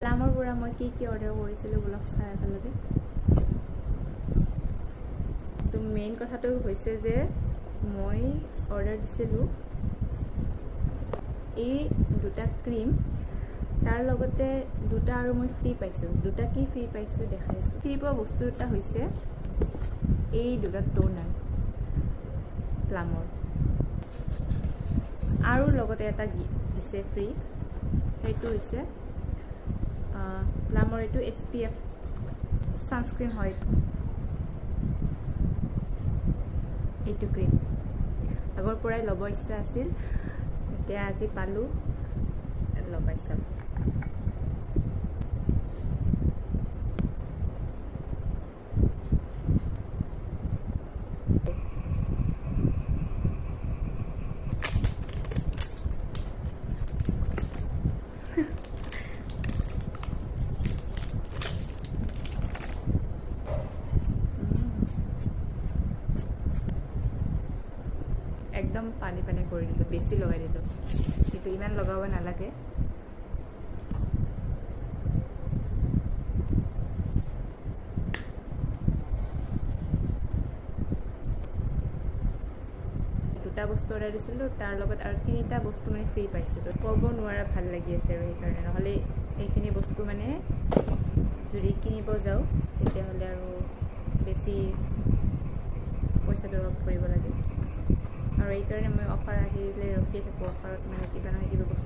প্লামৰ পৰা মই কি অৰ্ডাৰ কৰিছিলোঁ ব্লগ চাই একেলগে। তো মেইন কথাটো হৈছে যে মই অৰ্ডাৰ দিছিলোঁ এই দুটা ক্ৰীম, তাৰ লগতে দুটা আৰু মই ফ্ৰী পাইছোঁ। দুটা কি ফ্ৰী পাইছোঁ দেখাইছোঁ। ফ্ৰী পোৱা বস্তু দুটা হৈছে এই দুটা টোনাৰ প্লামৰ, আৰু লগতে এটা দিছে ফ্ৰী, সেইটো হৈছে প্লামৰ এইটো SPF ছানস্ক্ৰীন হয়। এইটো ক্ৰীম আগৰ পৰাই ল'ব ইচ্ছা আছিল, এতিয়া আজি পালোঁ, লগাইছোঁ। একদম পানী পানী কৰি দিলোঁ, বেছি লগাই দিলোঁ, কিন্তু ইমান লগাব নালাগে। দুটা বস্তু অৰ্ডাৰ দিছিলোঁ, তাৰ লগত আৰু তিনিটা বস্তু মানে ফ্ৰী পাইছিলোঁ। ক'ব নোৱাৰা ভাল লাগি আছে আৰু সেইকাৰণে, নহ'লে এইখিনি বস্তু মানে যদি কিনিব যাওঁ তেতিয়াহ'লে আৰু বেছি পইচা দৰকাৰ পৰিব লাগে। আৰু এইকাৰণে মই অফাৰ আহিলে ৰখি থাকোঁ, অফাৰত মানে কিবা নহয় কিবা বস্তু